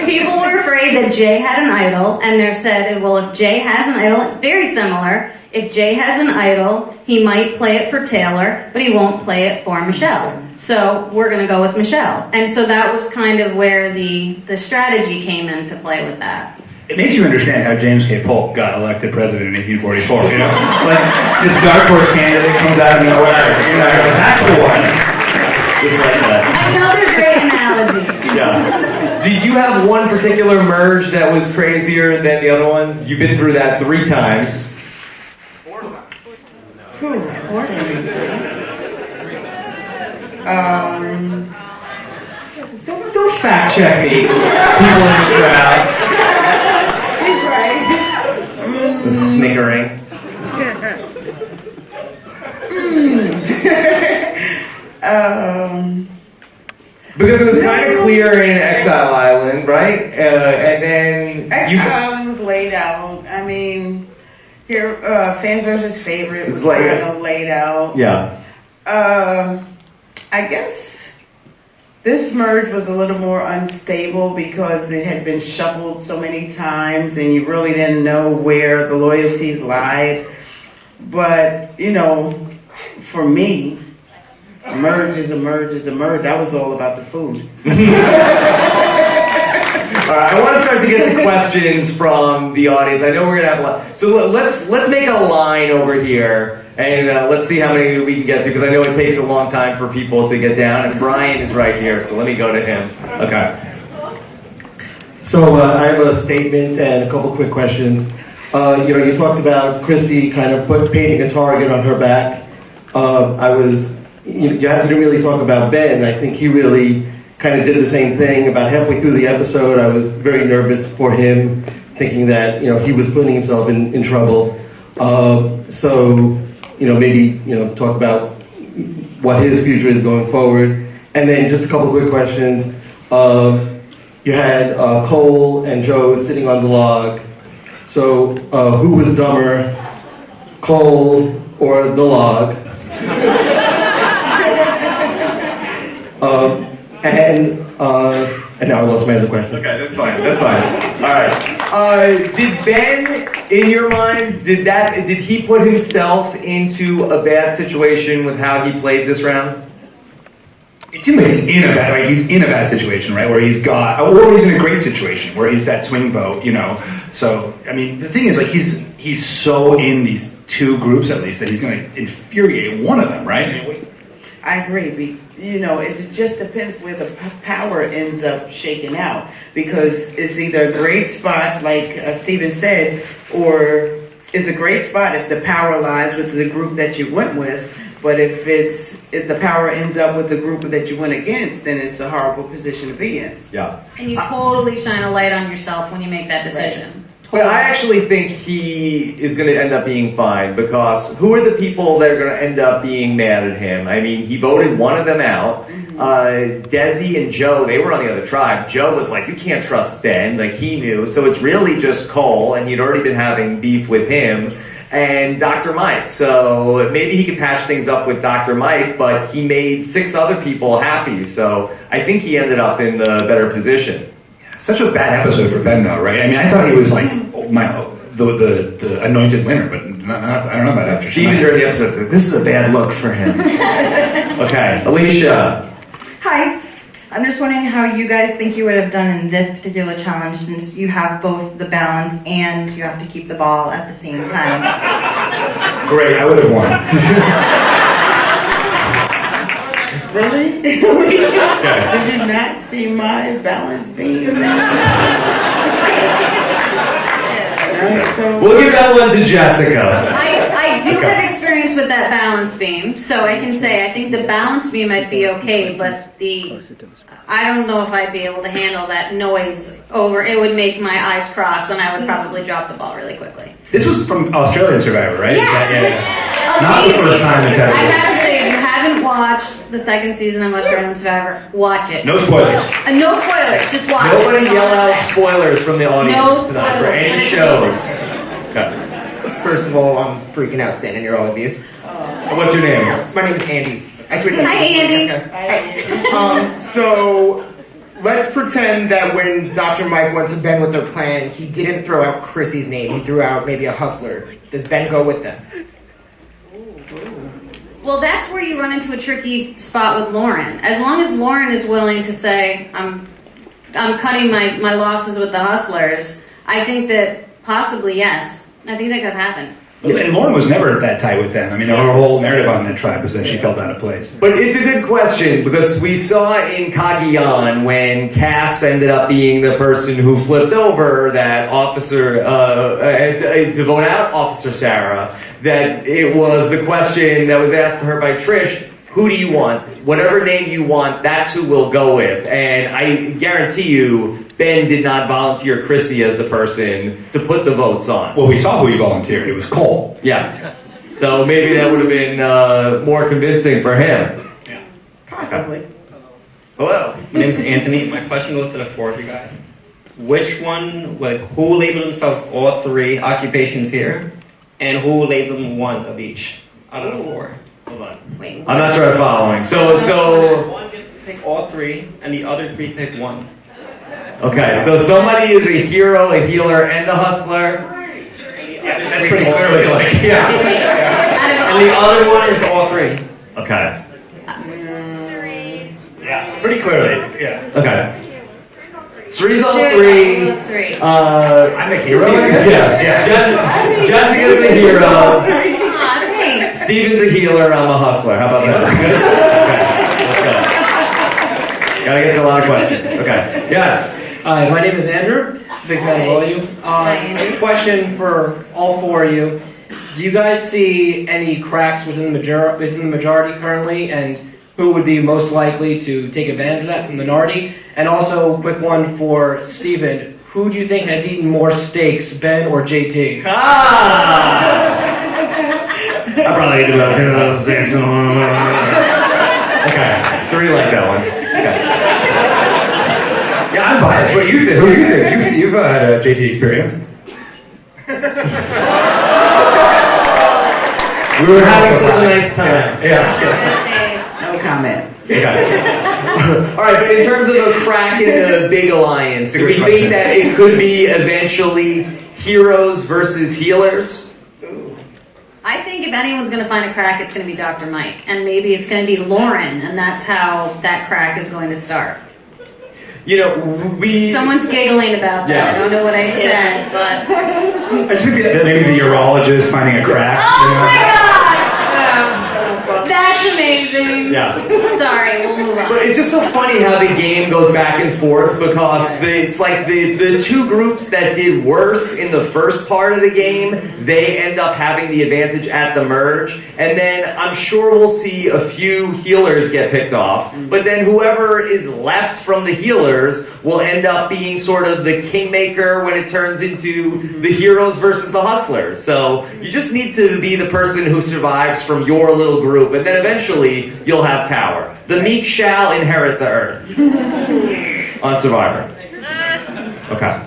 People were afraid that Jay had an idol, and they said, well, if Jay has an idol, very similar, if Jay has an idol, he might play it for Taylor, but he won't play it for Michelle. So we're going to go with Michelle. And so that was kind of where the strategy came into play with that. It makes you understand how James K. Polk got elected president in 1844, you know? Like, this dark horse candidate comes out of nowhere, you know, that's the one. Just like that. Another great analogy. Yeah. Do you have one particular merge that was crazier than the other ones? You've been through that 3 times. 4 times. Don't fact check me, people in the crowd. He's right. The snickering. Because it was kind of clear in Exile Island, right? and then X-Files was laid out. I mean, here, Fans vs. Favorite was kind of laid out. Yeah. I guess this merge was a little more unstable because it had been shuffled so many times and you really didn't know where the loyalties lied. But, you know, for me, a merge is a merge is a merge. I was all about the food. All right, I want to start to get the questions from the audience. I know we're gonna have a lot, so let's make a line over here, and let's see how many we can get to, because I know it takes a long time for people to get down. And Brian is right here, so let me go to him. Okay. So I have a statement and a couple quick questions. You talked about Chrissy kind of painting a target on her back. You didn't really talk about Ben. I think he really kind of did the same thing. About halfway through the episode, I was very nervous for him, thinking that he was putting himself in trouble. Maybe talk about what his future is going forward. And then just a couple quick questions. You had Cole and Joe sitting on the log. So who was dumber, Cole or the log? And now I lost my other question. Okay, that's fine. That's fine. All right. Did Ben, in your minds, did he put himself into a bad situation with how he played this round? It seems like he's in a bad situation, right? Where or he's in a great situation where he's that swing vote, So I mean, the thing is, like, he's so in these two groups at least that he's going to infuriate one of them, right? I agree. It just depends where the power ends up shaking out, because it's either a great spot, like Steven said, or it's a great spot if the power lies with the group that you went with. But if the power ends up with the group that you went against, then it's a horrible position to be in. Yeah. And you totally shine a light on yourself when you make that decision. Right. But I actually think he is going to end up being fine, because who are the people that are going to end up being mad at him? I mean, he voted one of them out. Desi and Joe, they were on the other tribe. Joe was like, you can't trust Ben. Like, he knew. So it's really just Cole, and he'd already been having beef with him, and Dr. Mike. So maybe he could patch things up with Dr. Mike, but he made 6 other people happy. So I think he ended up in the better position. Such a bad episode for Ben, though, right? I mean, I thought he was like the anointed winner, but I don't know about that. Steven during the episode, this is a bad look for him. Okay, Alicia. Hi. I'm just wondering how you guys think you would have done in this particular challenge, since you have both the balance and you have to keep the ball at the same time. Great, I would have won. Really? Alicia? Did you not see my balance beam? We'll give that one to Jessica. I do have experience with that balance beam, so I can say I think the balance beam might be okay, but I don't know if I'd be able to handle that noise over. It would make my eyes cross, and I would probably drop the ball really quickly. This was from Australian Survivor, right? Yes, Not the first time it's happened. I have to say, if you haven't watched the second season of Australian Survivor, watch it. No spoilers. No spoilers, just watch it. Nobody yell out spoilers from the audience No tonight for spoilers, any but it's shows. amazing. Okay. First of all, I'm freaking out standing near all of you. What's your name? My name is Andy. Hi, Andy. Hi. So let's pretend that when Dr. Mike went to Ben with their plan, he didn't throw out Chrissy's name. He threw out maybe a hustler. Does Ben go with them? Well, that's where you run into a tricky spot with Lauren. As long as Lauren is willing to say, I'm cutting my losses with the hustlers, I think that possibly, yes. I think that could happen. And Lauren was never that tight with them. I mean, her whole narrative on that tribe was that she felt out of place. But it's a good question, because we saw in Cagayan when Cass ended up being the person who flipped over that officer to vote out Officer Sarah, that it was the question that was asked to her by Trish, who do you want? Whatever name you want, that's who we'll go with. And I guarantee you, Ben did not volunteer Chrissy as the person to put the votes on. Well, we saw who he volunteered. It was Cole. Yeah. So maybe that would have been more convincing for him. Possibly. Hello. My name's Anthony. My question goes to the four of you guys. which one, like, who labeled themselves all three occupations here, and who labeled them one of each out of the four? Hold on. Wait, I'm not sure I'm following. So One gets to pick all three, and the other three pick one. okay. So somebody is a hero, a healer, and a hustler. That's pretty clearly like, yeah. And the other one is all three. Okay. Yeah, pretty clearly, yeah. Okay. Cirie's all There three. you go, those three. I'm a hero, I guess? Yeah. Jessica's a hero. Aw, thanks. Steven's a healer. I'm a hustler. How about that? Good? Okay. Let's go. Gotta get to a lot of questions. Okay. Yes. Hi, my name is Andrew. Big fan of all of you. Hi, Andrew. Question for all four of you. Do you guys see any cracks within the majority currently, and who would be most likely to take advantage of that minority? And also, quick one for Steven. Who do you think has eaten more steaks, Ben or JT? I probably eat about 10 of those things. Okay. Cirie like that one. Okay. Yeah, I'm biased. What do you think? Who do you think? You've had a JT experience. We were having such a nice time. Yeah. No comment. Okay. All right, but in terms of a crack in the big alliance, do we think that it could be eventually heroes versus healers? I think if anyone's going to find a crack, it's going to be Dr. Mike. And maybe it's going to be Lauren, and that's how that crack is going to start. You know, we... Someone's giggling about that. Yeah. I don't know what I said, but... I just think that maybe the urologist finding a crack. Oh my gosh! That's amazing. Yeah. Sorry, we'll move on. But it's just so funny how the game goes back and forth because it's like the two groups that did worse in the first part of the game, they end up having the advantage at the merge. And then I'm sure we'll see a few healers get picked off. But then whoever is left from the healers will end up being sort of the kingmaker when it turns into the heroes versus the hustlers. So you just need to be the person who survives from your little group, and then eventually you'll have power. The meek shall inherit the earth. On Survivor. Okay.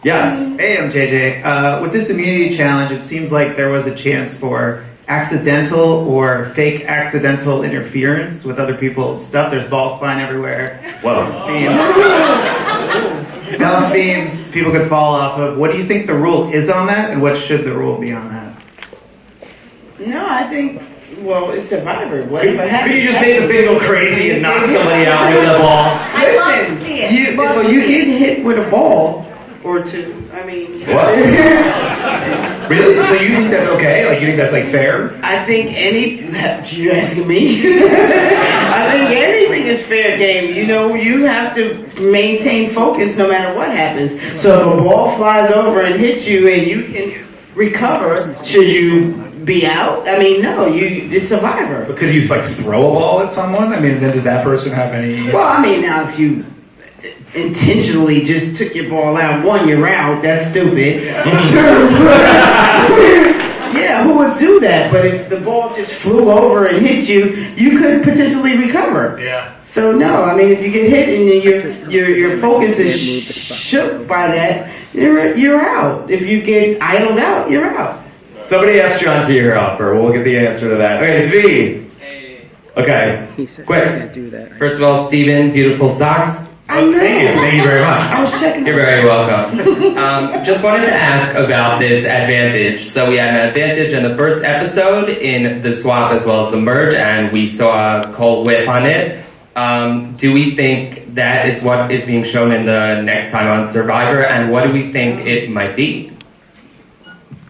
Yes. Hey, I'm JJ. With this immunity challenge, it seems like there was a chance for accidental or fake accidental interference with other people's stuff. There's balls flying everywhere. Whoa. Balance beams people could fall off of. What do you think the rule is on that, and what should the rule be on that? No, I think, well, it's Survivor. Whatever happens. Could you just make the thing go crazy and knock somebody out with a ball? I'd love to see it. You get hit with a ball or two. I mean, What? Really? So you think that's okay? Like you think that's like fair? I think you asking me? I think anything is fair game. You know, you have to maintain focus no matter what happens. So if a ball flies over and hits you and you can recover, should you be out? I mean, no, it's Survivor. But could you like throw a ball at someone? I mean, then does that person have any? Well, I mean, now if you intentionally just took your ball out, one, you're out. That's stupid. Yeah, who would do that? But if the ball just flew over and hit you, you could potentially recover. Yeah. So no, I mean, if you get hit and then your focus is shook by that, you're out. If you get idled out, you're out. Somebody asked John Kierhoffer. We'll get the answer to that. Okay, Svi. Okay, quick. First of all, Steven, beautiful socks. I know. Thank you very much. I was checking. You're very welcome. Just wanted to ask about this advantage. So we had an advantage in the first episode in the swap as well as the merge, and we saw Cole whiff on it. Do we think that is what is being shown in the next time on Survivor, and what do we think it might be?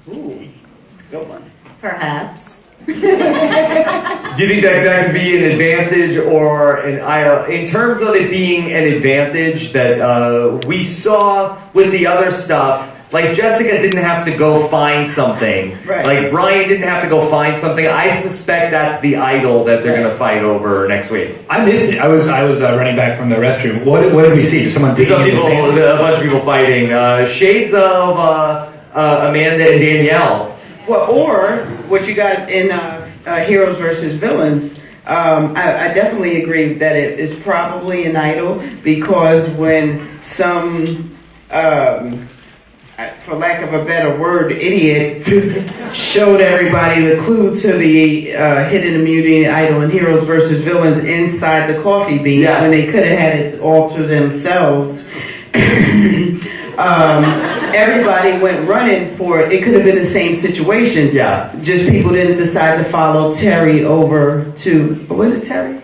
Ooh, good one. Perhaps. Do you think that could be an advantage or in terms of it being an advantage that we saw with the other stuff? Like Jessica didn't have to go find something. Right. Like Brian didn't have to go find something. I suspect that's the idol that they're going to fight over next week. I missed it. I was running back from the restroom. What did we see? Just someone digging in the sand? A bunch of people fighting. Shades of Amanda and Danielle. Well, or what you got in Heroes versus Villains, I definitely agree that it is probably an idol because when some, for lack of a better word, idiot showed everybody the clue to the hidden immunity idol and heroes versus villains inside the coffee bean when they could have had it all to themselves. Everybody went running for it. It could have been the same situation. Yeah. Just people didn't decide to follow Terry over to, was it Terry?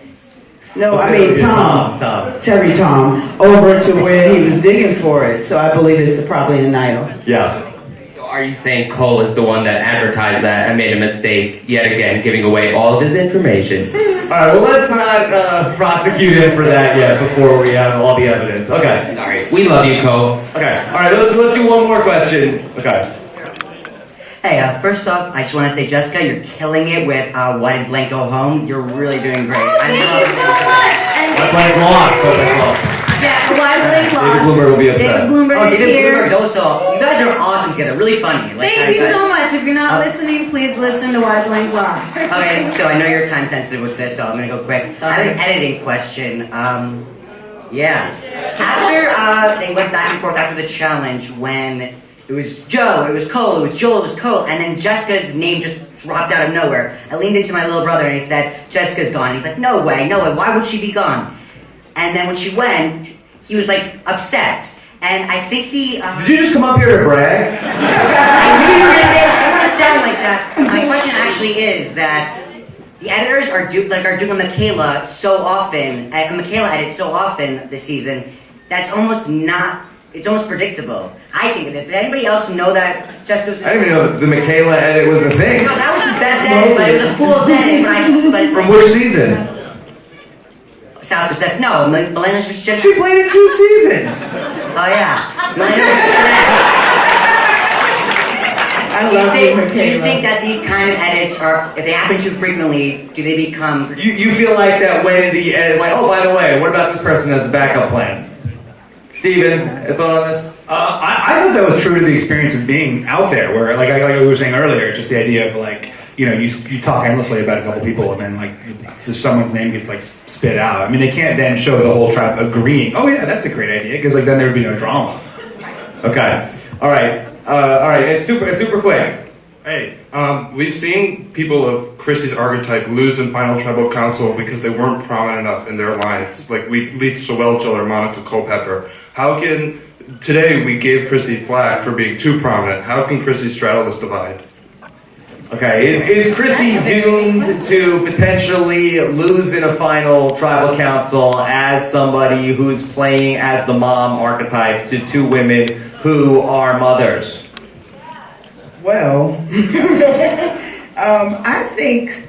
No, I mean Tom. Terry Tom over to where he was digging for it. So I believe it's probably an idol. Yeah. So are you saying Cole is the one that advertised that and made a mistake yet again, giving away all of his information? All right, well, let's not prosecute him for that yet before we have all the evidence. Okay. All right, we love you, Cole. Okay. All right, let's do one more question. Okay. Hey, first off, I just want to say, Jessica, you're killing it with Why Did Blank Go Home? You're really doing great. Thank you so much. And Why Blank lost? yeah, why Blank lost? David Bloomberg will be upset. David Bloomberg is David here. Bloomberg's also, you guys are awesome together, really funny. Thank you so much. If you're not listening, please listen to Why Blank lost. Okay, so I know you're time sensitive with this, so I'm gonna go quick. So I have an editing question. After they went back and forth after the challenge, when it was Joe, it was Cole, it was Joel, it was Cole, and then Jessica's name just dropped out of nowhere. I leaned into my little brother and I said, Jessica's gone. And he's like, no way, why would she be gone? And then when she went, he was like upset. And I think the Did you just come up here to brag? I knew you were gonna sound like that. My question actually is that the editors are doing a Michaela so often, a Michaela edit so often this season, that's almost not. It's almost predictable. I think it is. Did anybody else know that Jessica? I didn't even know the Michaela edit was a thing. No, that was the best edit, but it was a fool's edit. But it's From like, which season? South Pacific. No, Milena's was just. She played it 2 seasons. Oh yeah, Milena was I love you, Michaela. Do you think that these kind of edits are, if they happen too frequently, do they become? You feel like that when the edit, like, oh, by the way, what about this person as a backup plan? Steven, a thought on this? I thought that was true to the experience of being out there, where, like we were saying earlier, just the idea of, like, you know, you talk endlessly about a couple people, and then, like, so someone's name gets, like, spit out. I mean, they can't then show the whole tribe agreeing, oh, yeah, that's a great idea, because, like, then there would be no drama. Okay. All right. It's super quick. Hey, we've seen people of Chrissy's archetype lose in final tribal council because they weren't prominent enough in their lines. Like Lisa Welchel or Monica Culpepper. Today we gave Chrissy flack for being too prominent. How can Chrissy straddle this divide? Okay, is Chrissy doomed to potentially lose in a final tribal council as somebody who's playing as the mom archetype to 2 women who are mothers? Well, I think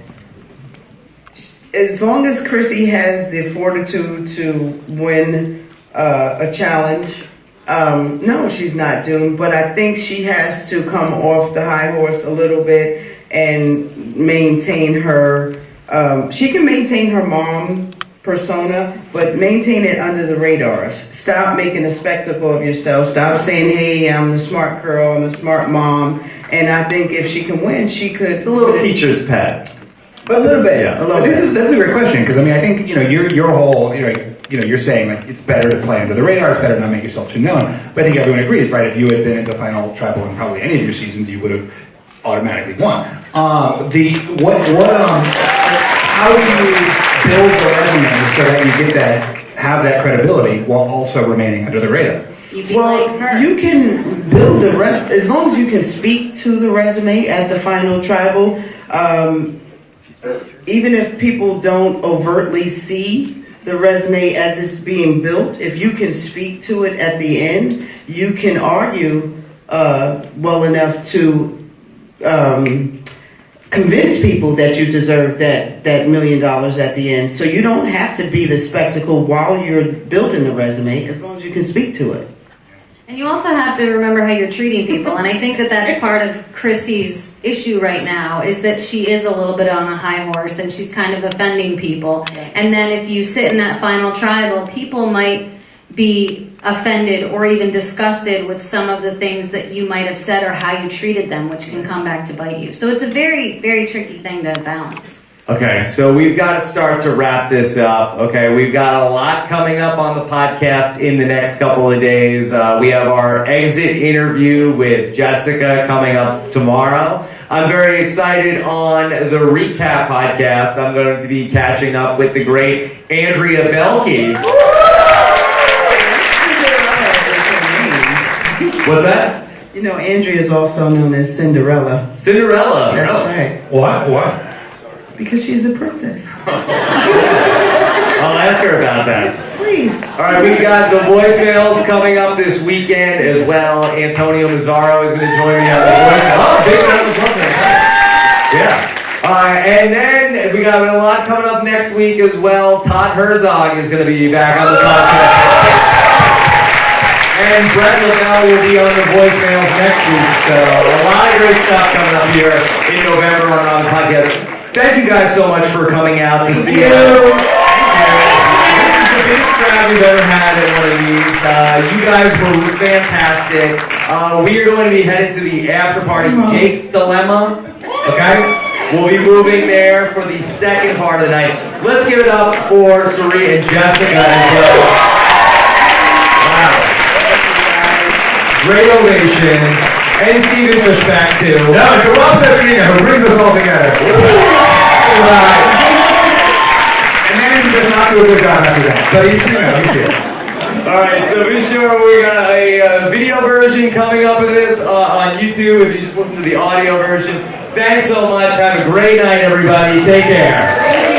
as long as Chrissy has the fortitude to win a challenge, no, she's not doomed. But I think she has to come off the high horse a little bit and maintain her. She can maintain her mom persona, but maintain it under the radar. Stop making a spectacle of yourself. Stop saying, hey, I'm the smart girl, I'm the smart mom. And I think if she can win, she could. The little teacher's pet. A little bit. Yeah. A little That's bit. a great question, because I mean, I think, you know, your whole, you're saying, like, it's better to play under the radar, it's better to not make yourself too known. But I think everyone agrees, right? If you had been at the final tribal in probably any of your seasons, you would have automatically won. How do you build the resume so that you have that credibility while also remaining under the radar? You can build the resume as long as you can speak to the resume at the final tribal. Even if people don't overtly see the resume as it's being built, if you can speak to it at the end, you can argue well enough to convince people that you deserve that $1 million at the end. So you don't have to be the spectacle while you're building the resume, as long as you can speak to it. And you also have to remember how you're treating people. And I think that that's part of Chrissy's issue right now, is that she is a little bit on a high horse and she's kind of offending people. And then if you sit in that final tribal, people might be offended or even disgusted with some of the things that you might have said or how you treated them, which can come back to bite you. So it's a very, very tricky thing to balance. Okay, so we've got to start to wrap this up. Okay, we've got a lot coming up on the podcast in the next couple of days. We have our exit interview with Jessica coming up tomorrow. I'm very excited on the RHAP podcast. I'm going to be catching up with the great Andrea Belke. What's that? You know, Andrea is also known as Cinderella. Cinderella? That's No. right. What? Because she's a princess. I'll ask her about that. Please. All right, we've got the voicemails coming up this weekend as well. Antonio Mazzaro is going to join me on the voicemail. Oh, big round of applause. Yeah. And then we got a lot coming up next week as well. Todd Herzog is going to be back on the podcast. And Brett Lavelle will be on the voicemails next week. So a lot of great stuff coming up here in November on the podcast. Thank you guys so much for coming out to see us. This is the biggest crowd we've ever had at one of these. You guys were fantastic. We are going to be headed to the after party, Jake's Dilemma. Okay? We'll be moving there for the second part of the night. So let's give it up for Cirie and Jessica as well. Wow. Great ovation. And Steven Fishback too. No, it's a well said Nina who brings us all together. Right. And then he does not do a good job after that. But he's here. Alright, so be sure we got a video version coming up of this on YouTube if you just listen to the audio version. Thanks so much. Have a great night, everybody. Take care.